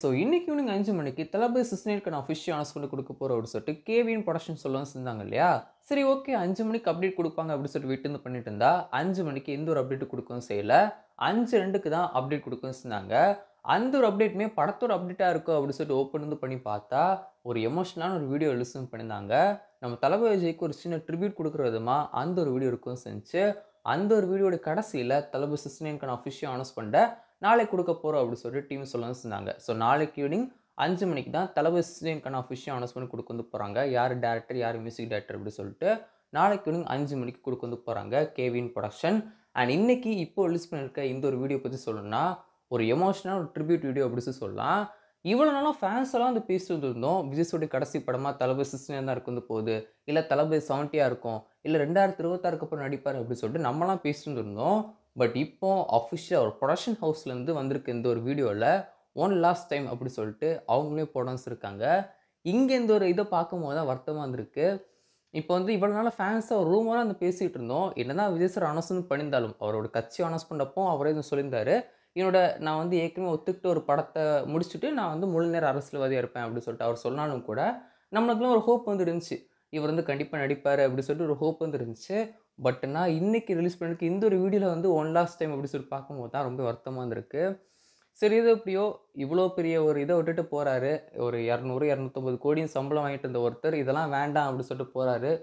So இன்னைக்கு evening 5 மணிக்கு தளபதி சிஸ்டேனுக்கான official announcement கொடுக்க போறோம் அப்படின்னு சொல்லிட்டு கேவிஎன் ப்ரொடக்ஷன் சொல்லவும் செஞ்சாங்க இல்லையா? சரி ஓகே 5 மணிக்கு அப்டேட் குடுப்பாங்க அப்படின்னு சொல்லிட்டு வெயிட் வந்து பண்ணிட்டு இருந்தா, 5 மணிக்கு எந்த ஒரு அப்டேட் குடுக்கவும் செய்யல. 5:02க்கு தான் அப்டேட் குடுக்கவும் செஞ்சாங்க. அந்த ஒரு அப்டேட்டுமே படத்தோட அப்டேட்டா இருக்கும் அப்படின்னு சொல்லிட்டு ஓப்பன் வந்து பண்ணி பார்த்தா, ஒரு எமோஷனலான ஒரு வீடியோ ரிலீஸ் பண்ணியிருந்தாங்க. நம்ம தளபதி விஜய்க்கு ஒரு சின்ன ட்ரிபியூட் குடுக்குற விதமா அந்த ஒரு வீடியோ இருக்கவும் செஞ்சுச்சு. அந்த ஒரு வீடியோட கடைசியில தளபதி 69க்கான அஃபிஷியல் அனௌன்ஸ்மெண்ட்ட நாளைக்கு குடுக்க போறோம் அப்படின்னு சொல்லிட்டு டீம் சொல்லவும் செஞ்சாங்க. ஸோ நாளைக்கு ஈவினிங் 5 மணிக்கு தான் தளபதி 69க்கான அஃபிஷியல் அனௌன்ஸ்மெண்ட் குடுக்க வந்து போறாங்க. யாரு டைரக்டர், யாரு மியூசிக் டைரக்டர் அப்படின்னு சொல்லிட்டு நாளைக்கு ஈவினிங் 5 மணிக்கு குடுக்க வந்து போறாங்க கேவிஎன் புரொடக்ஷன். அண்ட் இன்னைக்கு இப்போ ரிலீஸ் பண்ணியிருக்க இந்த ஒரு வீடியோ பத்தி சொல்லணும்னா, ஒரு எமோஷனல் ஒரு ட்ரிபியூட் வீடியோ அப்படின்னு சொல்லலாம். இவ்வளோ நாளா ஃபேன்ஸ் எல்லாம் வந்து பேசிட்டு இருந்தோம். விஜய் சொல்லி கடைசி படமா தளபதி 69 தான் இருக்க வந்து போகுது. இல்ல தளபதி 70யா இருக்கும். இல்ல 2026க்கு அப்புறம் நடிப்பாரு அப்படின்னு சொல்லிட்டு நம்மலாம் பேசிட்டு இருந்தோம். பட் இப்போ அஃபிஷியலா ஒரு புரொடக்ஷன் ஹவுஸ்லேருந்து வந்திருக்க இந்த ஒரு வீடியோல ஒன் லாஸ்ட் டைம் அப்படி சொல்லிட்டு அவங்களே போட வச்சிருக்காங்க. இங்க இந்த ஒரு இத பார்க்கும்போது தான் வருத்தமா இருந்திருக்கு. இப்போ வந்து இவ்வளோ நாளா ஃபேன்ஸா ஒரு ரூமரா வந்து பேசிட்டு இருந்தோம். என்னதான் விஜய் சார் அனௌன்ஸ்மென்ட் பண்ணியிருந்தாலும், அவரோட கட்சி அனௌன்ஸ் பண்ணப்போ அவரே வந்து சொல்லியிருந்தாரு. நான் வந்து ஏற்கனவே ஒத்துக்கிட்ட ஒரு படத்த முடிச்சுட்டு நான் வந்து முழு நேர அரசியல்வாதியா இருப்பேன் அப்படின்னு சொல்லிட்டு அவர் சொன்னாலும் கூட, நம்மளுக்குலாம் ஒரு ஹோப் வந்து இருந்துச்சு. இவர் வந்து கண்டிப்பா நடிப்பாரு அப்படின்னு சொல்லிட்டு ஒரு ஹோப் வந்து இருந்துச்சு. பட் நான் இன்னைக்கு ரிலீஸ் பண்ணிருக்க இந்த ஒரு வீடியோல வந்து ஒன் லாஸ்ட் டைம் அப்படின்னு சொல்லி பார்க்கும்போது தான் ரொம்ப வருத்தமா இருந்திருக்கு. சரி இது எப்படியோ இவ்வளோ பெரிய ஒரு இத விட்டுட்டு போறாரு. ஒரு 200, 250 கோடின்னு சம்பளம் வாங்கிட்டு இருந்த ஒருத்தர் இதெல்லாம் வேண்டாம் அப்படின்னு சொல்லிட்டு போறாரு.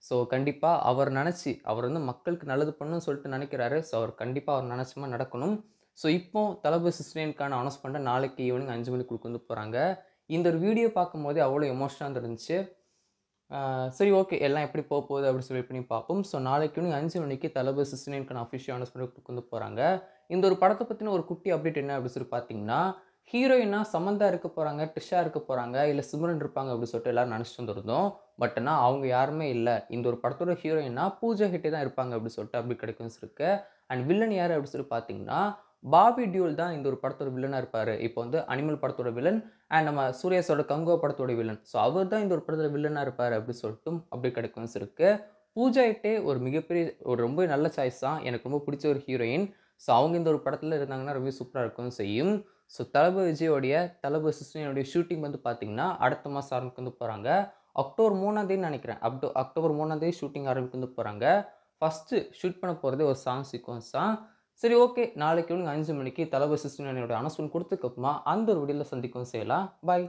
ஸோ கண்டிப்பா அவர் வந்து மக்களுக்கு நல்லது பண்ணணும்னு சொல்லிட்டு நினைக்கிறாரு. ஸோ அவர் கண்டிப்பா அவர் நினைச்ச மாரி நடக்கணும். ஸோ இப்போ தளபதி 69க்கான அனௌன்ஸ்மெண்ட்ட நாளைக்கு ஈவினிங் 5 மணிக்கு குடுக்க வந்து போறாங்க. இந்த ஒரு வீடியோ பார்க்கும்போதே அவ்வளோ எமோஷனலா இருந்துச்சு. சரி ஓகே. எல்லாம் எப்படி போகுது அப்படின்னு சொல்லி பண்ணி பார்ப்போம். ஸோ நாளைக்கு ஈவினிங் 5 மணிக்கு தளபதி 69க்கான அஃபிஷியல் அனௌன்ஸ்மென்ட் கொண்டு போறாங்க. இந்த ஒரு படத்த பத்தின ஒரு குட்டி அப்டேட் என்ன அப்படின்னு சொல்லி பார்த்தீங்கன்னா, ஹீரோயினா சமந்தா இருக்க போறாங்க, ட்ரிஷா இருக்க போறாங்க, இல்ல சிம்ரன் இருப்பாங்க அப்படின்னு சொல்லிட்டு எல்லாரும் நினைச்சிட்டு வந்திருந்தோம். பட் ஆனா அவங்க யாருமே இல்ல. இந்த ஒரு படத்தோட ஹீரோயினா பூஜா ஹெக்டே தான் இருப்பாங்க அப்படின்னு சொல்லிட்டு அப்டேட் கிடைக்கும் இருக்கு. அண்ட் வில்லன் யாரு அப்படின்னு சொல்லி பார்த்தீங்கன்னா, பாபி டியோல் தான் இந்த ஒரு படத்தோட வில்லனா இருப்பாரு. இப்போ வந்து அனிமல் படத்தோட வில்லன் அண்ட் நம்ம சூர்யா சாரோட கங்குவா படத்தோட வில்லன். ஸோ அவர் தான் இந்த ஒரு படத்துல வில்லனா இருப்பாரு அப்படி சொல்லிட்டும் அப்டேட் கிடைக்கவும் இருக்கு. பூஜா ஹெக்டே ஒரு மிகப்பெரிய ஒரு ரொம்ப நல்ல சாய்ஸ் தான். எனக்கு ரொம்ப பிடிச்ச ஒரு ஹீரோயின். ஸோ அவங்க இந்த ஒரு படத்துல இருந்தாங்கன்னா ரொம்பவே சூப்பரா இருக்கவும் செய்யும். ஸோ தளபதி விஜயோடைய தளபதி 69 ஷூட்டிங் வந்து பார்த்தீங்கன்னா, அடுத்த மாசம் ஆரம்பிக்க வந்து போறாங்க. அக்டோபர் 3ஆம் தேதின்னு நினைக்கிறேன். அக்டோபர் 3ஆம் தேதி ஷூட்டிங் ஆரம்பிக்க வந்து போறாங்க. ஃபர்ஸ்ட்டு ஷூட் பண்ண போறதே ஒரு சாங் சீக்வென்ஸ் தான். சரி ஓகே. நாளைக்கு ஈவினிங் 5 மணிக்கு தளபதி 69 அனௌன்ஸ்மென்ட் குடுத்ததுக்கு அப்புறமா அந்த ஒரு வீடியோல சந்திக்கவும் செய்யலாம். பாய்.